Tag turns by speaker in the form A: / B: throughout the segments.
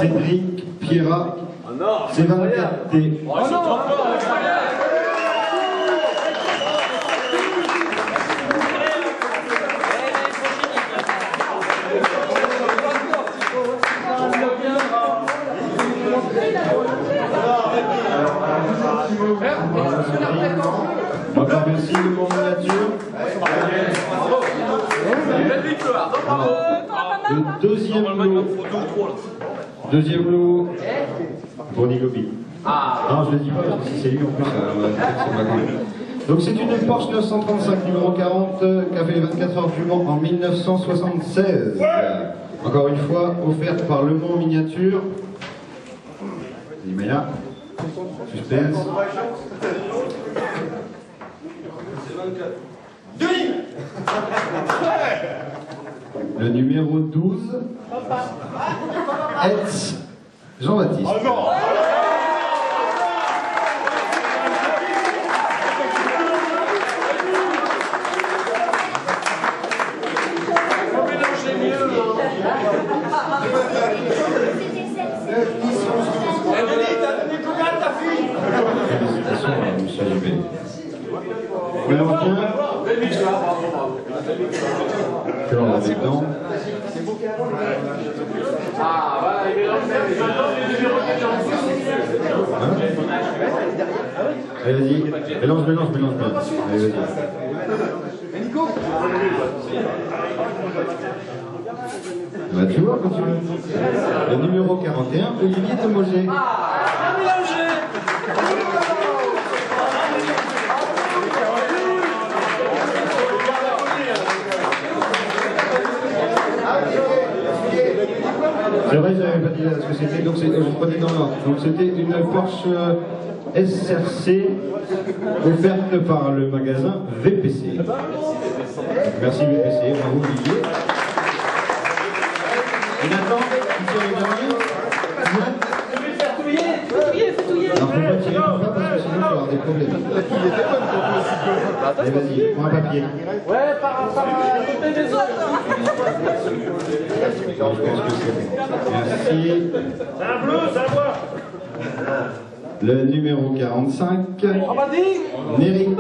A: Cédric Pierrat, C24T. Encore merci le monde nature. Le deuxième lot pour Nigobi. Non, je le dis pas parce que si c'est lui en plus, c'est pas grave. Donc c'est une Porsche 935 numéro 40 qui a fait les 24 heures du Mans en 1976. Encore une fois, offerte par Le Mans Miniature. Imaya. Suspense. Le numéro 12. Etz Jean-Baptiste. Oh non. Félicitations à Michel Libé. On en vient. Que l'on a dedans. Allez, vas-y. Mélange. Allez, vas-y. Bah, tu vois quand tu veux. Le numéro 41, Olivier Demogé. C'est vrai, je n'avais pas dit ce que c'était, donc je prenais dans l'ordre. Donc c'était une Porsche SRC offerte par le magasin VPC. Merci VPC, bravo Olivier. Et Nathan, tu tires le dernier? Alors faut pas tirer tout bas parce que sinon tu vas avoir des problèmes. Allez vas-y, prends un papier.
B: Ouais, par côté des autres.
A: Non, je pense que c'est bon. Merci.
B: C'est un bleu, c'est un noir.
A: Le numéro 45. Néric.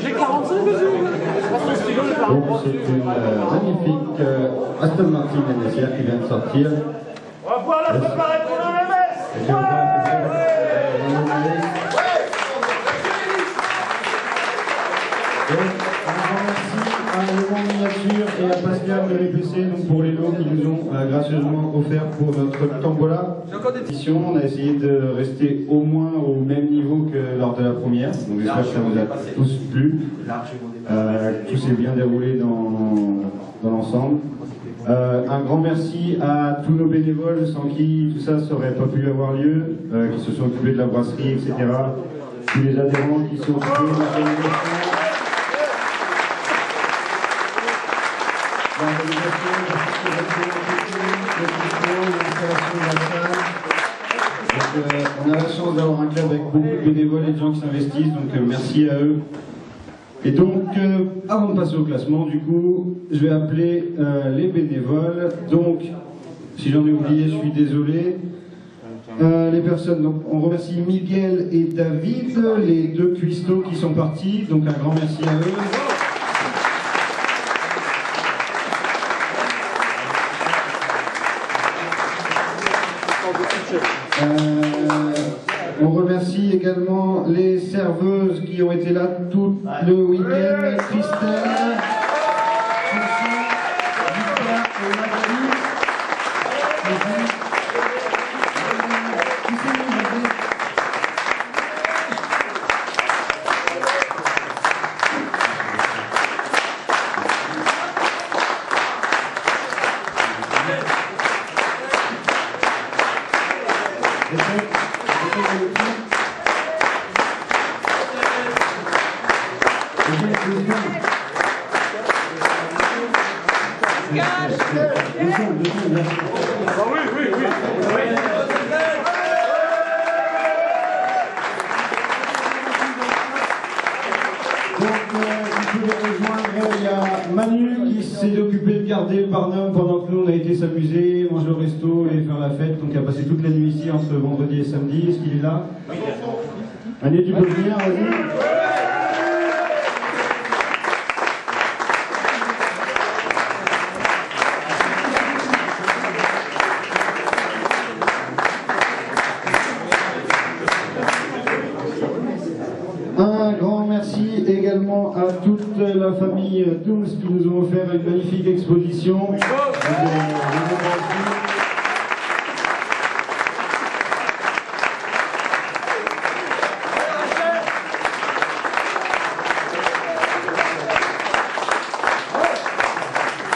B: J'ai 45 mesures.
A: Donc c'est une magnifique Aston Martin NSR qui vient de sortir.
B: On va pouvoir la préparer pour le MS.
A: Un Le Mans Miniature et à Pascal de l'EPC donc pour les lots qui nous ont gracieusement offert pour notre tombola. On a essayé de rester au moins au même niveau que lors de la première, donc j'espère que ça vous a tous plu. Tout s'est bien déroulé dans l'ensemble. Un grand merci à tous nos bénévoles sans qui tout ça n'aurait pas pu avoir lieu, qui se sont occupés de la brasserie, etc. Tous les adhérents qui sont occupés de l'organisation. On a la chance d'avoir un club avec beaucoup de bénévoles et de gens qui s'investissent, donc merci à eux. Et donc, avant de passer au classement, du coup, je vais appeler les bénévoles. Donc, si j'en ai oublié, je suis désolé. Les personnes, donc, on remercie Miguel et David, les deux cuistots qui sont partis, donc un grand merci à eux. On remercie également les serveuses qui ont été là tout le week-end, Christelle, Il y a Manu qui s'est occupé de garder le Barnum pendant que nous on a été s'amuser, manger au resto et faire la fête. Donc il a passé toute la nuit ici entre vendredi et samedi. Est-ce qu'il est là? Manu, tu peux venir, vas-y. Un grand merci également à toute la famille Dooms qui nous ont offert une magnifique exposition.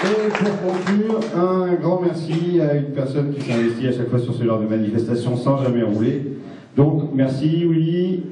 A: Et pour conclure, un grand merci à une personne qui s'investit à chaque fois sur ce genre de manifestation sans jamais rouler. Donc merci Willy.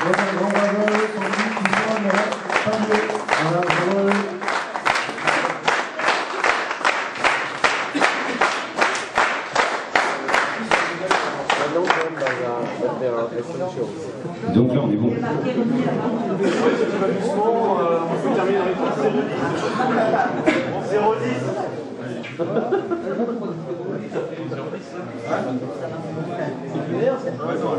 A: Un grand bravo, donc là on est bon.
B: On peut terminer avec 0,10.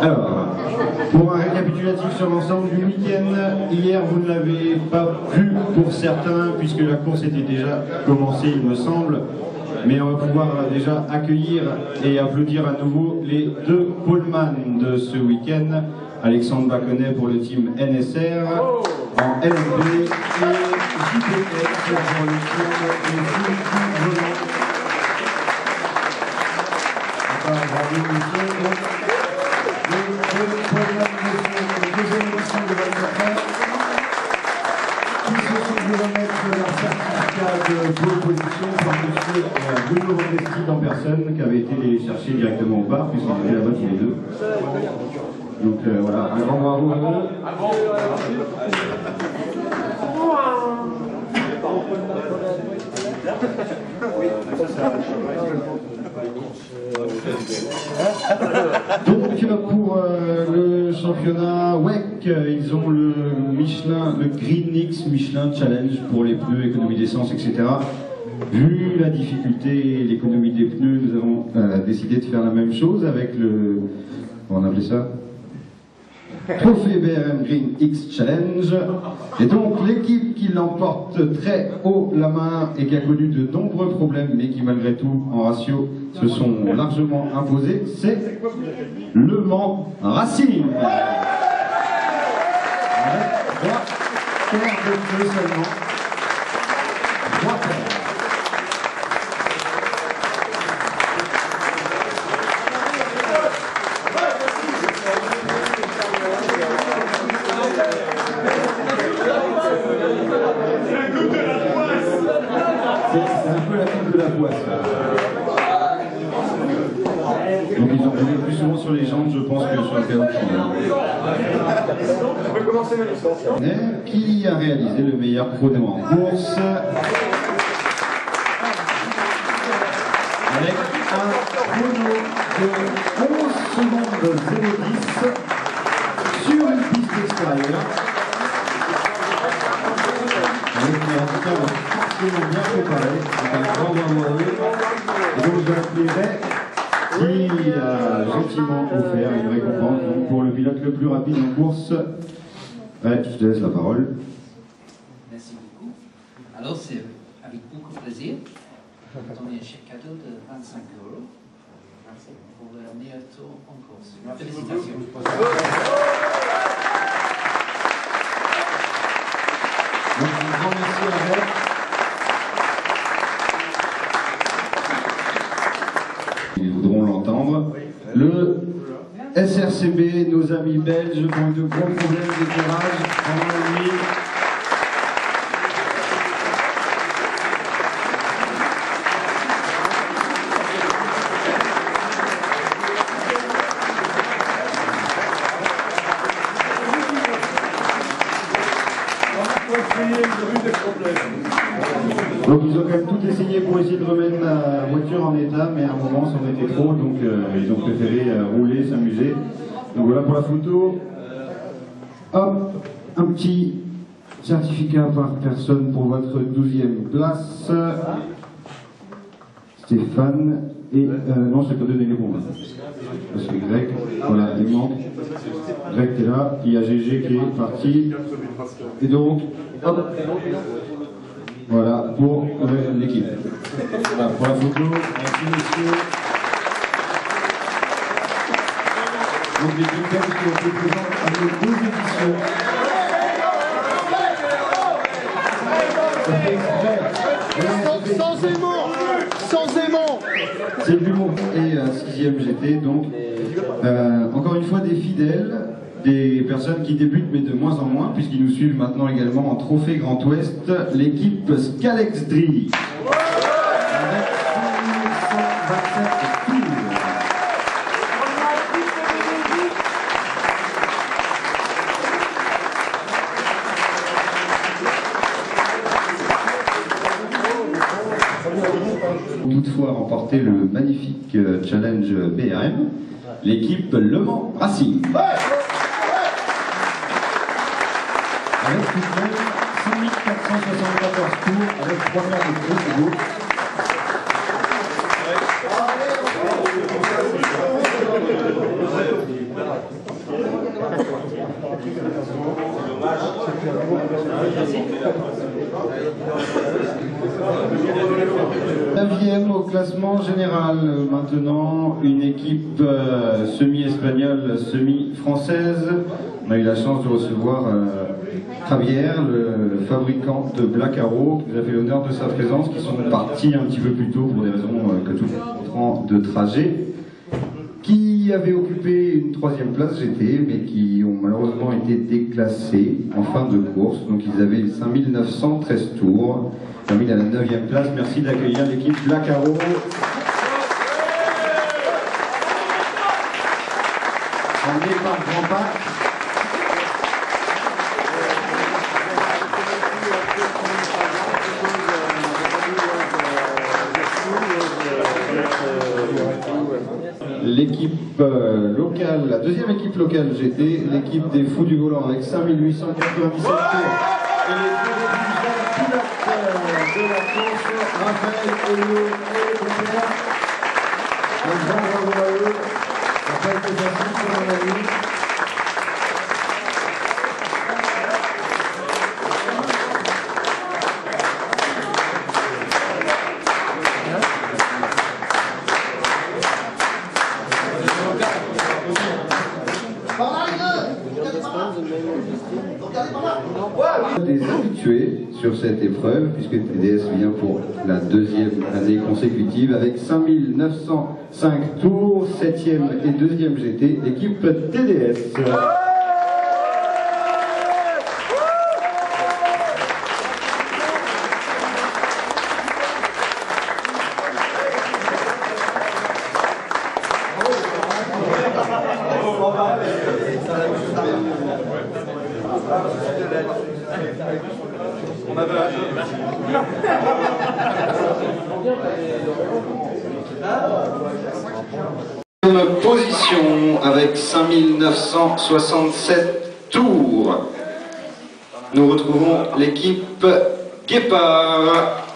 A: Alors, pour un récapitulatif sur l'ensemble du week-end, hier vous ne l'avez pas vu pour certains puisque la course était déjà commencée il me semble, mais on va pouvoir déjà accueillir et applaudir à nouveau les deux poleman de ce week-end, Alexandre Baconnet pour le team NSR en LMP et JPS pour le team volant. Bravo, monsieur. Deuxième édition de 24 heures, qui se sont de remettre leur certificat de pole position par monsieur Bruno Vendesti en personne, qui avait été les chercher directement au bar, puisqu'ils étaient là-bas tous les deux. Donc voilà, un grand bravo à eux. Donc pour le championnat WEC, ils ont le Michelin, le Green X Michelin Challenge pour les pneus, économie d'essence, etc. Vu la difficulté et l'économie des pneus, nous avons décidé de faire la même chose avec le, comment on appelait ça, Trophée BRM Green X Challenge. Et donc l'équipe qui l'emporte très haut la main et qui a connu de nombreux problèmes, mais qui malgré tout en ratio se sont largement imposés, c'est Le Mans Racing. Avec 3 paires de pneus seulement. 3 paires. C'est un peu la coupe de la poisse. Donc ils ont roulé plus souvent sur les jambes, je pense, que sur le caoutchouc.
B: On peut commencer ma licence.
A: Qui a réalisé le meilleur chrono en course avec un chrono de 11 secondes 0,10 sur une piste extérieure. Avec un temps forcément bien préparé, c'est un grand bravo à eux. Et donc je l'appellerai qui a gentiment offert une récompense donc, pour le pilote le plus rapide en course. Ouais, je te laisse la parole.
C: Merci beaucoup. Alors c'est avec beaucoup de plaisir. Je vais donner un chèque cadeau de 25 € pour le meilleur tour en course. Félicitations.
A: Donc, un grand merci à vous. Ils voudront l'entendre. Le SRCB, nos amis belges, ont eu de gros problèmes d'éclairage pendant la nuit. Donc ils ont quand même tout essayé pour essayer de remettre la voiture en état, mais à un moment ça en était trop, donc ils ont préféré rouler, s'amuser. Donc voilà pour la photo. Hop, un petit certificat par personne pour votre 12e place. Stéphane et... non, je ne vais pas donner les bons. C'est Greg. Voilà, il manque. Greg, t'es là. Il y a GG qui est parti. Et donc, hop. Voilà, pour l'équipe. Voilà, pour la photo. Merci, messieurs. Donc, les Kingdoms qui ont été présents à nos 12 éditions.
D: Sans aimant, sans aimant.
A: C'est de l'humour. Et 6e GT, donc, encore une fois, des fidèles, des personnes qui débutent, mais de moins en moins, puisqu'ils nous suivent maintenant également en Trophée Grand Ouest, l'équipe Scalexdri. Avec 1127 tours. Toutefois remporté le magnifique challenge BRM, l'équipe Le Mans Racing. Avec tout de même 5474 tours avec 3 quarts de gros. Neuvième au classement général. Maintenant, une équipe semi-espagnole, semi-française. On a eu la chance de recevoir Javier, le fabricant de Black Arrow, qui nous a fait l'honneur de sa présence, qui sont partis un petit peu plus tôt pour des raisons que tout le monde de trajet, qui avaient occupé une 3e place GT, mais qui ont malheureusement été déclassés en fin de course. Donc ils avaient 5913 tours, terminent à la 9e place. Merci d'accueillir l'équipe Black Arrow. Emmené par Grand Pack. L'équipe locale, la 2e équipe locale GT, l'équipe des Fous du Volant avec 5897 tours. Et les deux pilotes de la course, Raphaël Elio et Robert. Un grand bravo à eux. Raphaël Pesassi sur la ligne. Des habitués sur cette épreuve, puisque TDS vient pour la 2e année consécutive avec 5905 tours, 7e et 2e GT, l'équipe TDS. Position avec 5967 tours. Nous retrouvons l'équipe Guépard.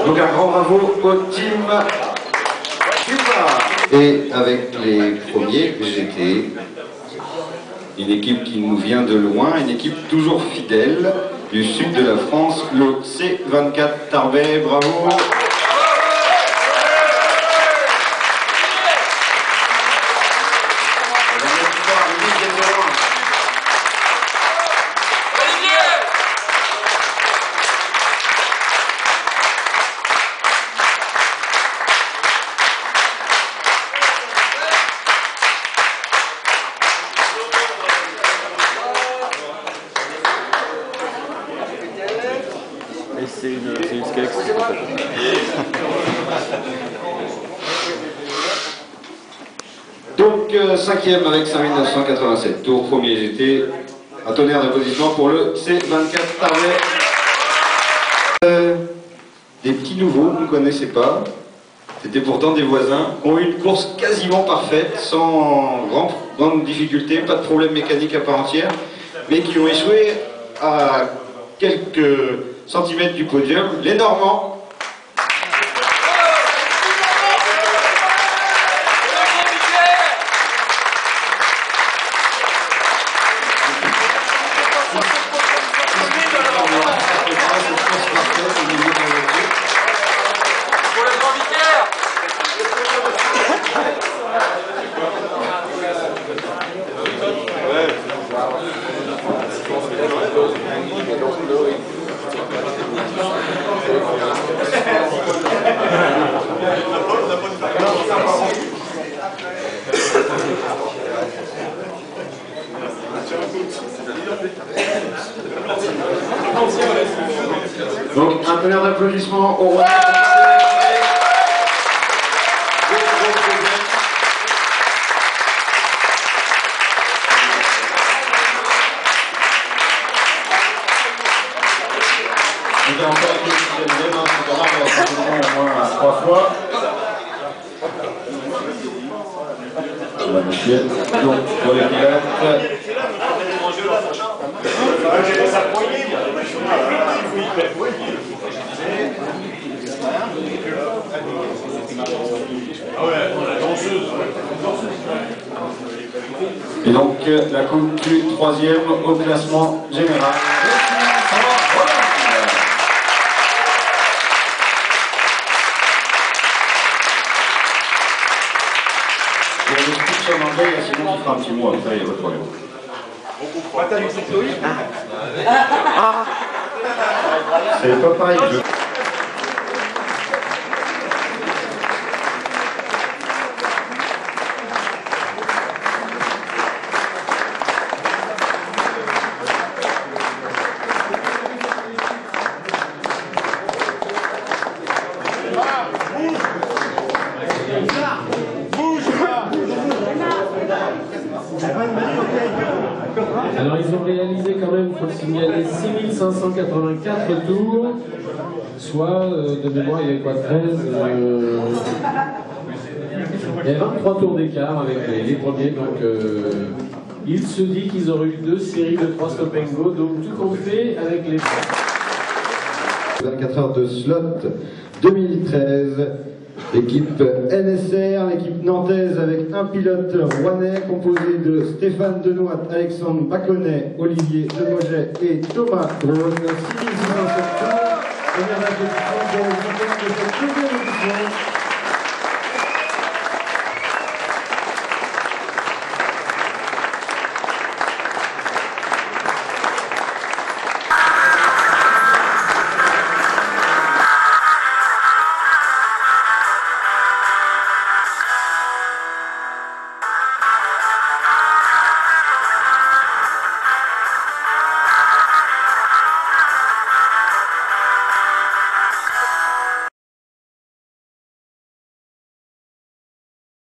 A: Donc un grand bravo au team Guépard. Et avec les premiers GT, une équipe qui nous vient de loin, une équipe toujours fidèle du sud de la France, le C24 Tarbet, bravo. Donc 5e avec 5987 tours, premier GT. Un tonnerre d'applaudissements pour le C24 Tarvet. Des petits nouveaux, vous ne connaissez pas. C'était pourtant des voisins, qui ont eu une course quasiment parfaite, sans grande difficulté, pas de problème mécanique à part entière, mais qui ont échoué à quelques centimètres du podium. Les Normands. Donc un tonnerre d'applaudissements au roi. J'ai encore été sixième, au moins 3 fois. Donc pour les pilotes. Et donc la conclue 3e au classement général. Pour le speech en anglais, il y a Simon qui fera un petit mot après, il n'y a pas de problème. C'est pas pareil.
E: Alors ils ont réalisé quand même, il faut le signaler, 6584 tours, soit de mémoire il y avait quoi, 13, il y avait 23 tours d'écart avec les premiers, donc il se dit qu'ils auraient eu 2 séries de 3 stop and go, donc tout compte fait avec les
A: 24 heures de slot 2013. L'équipe NSR, l'équipe nantaise avec un pilote rouennais composé de Stéphane Denoit, Alexandre Baconnet, Olivier Demoget et Thomas Braun. 6607 tours. Première applaudissement pour le champion de cette deuxième édition.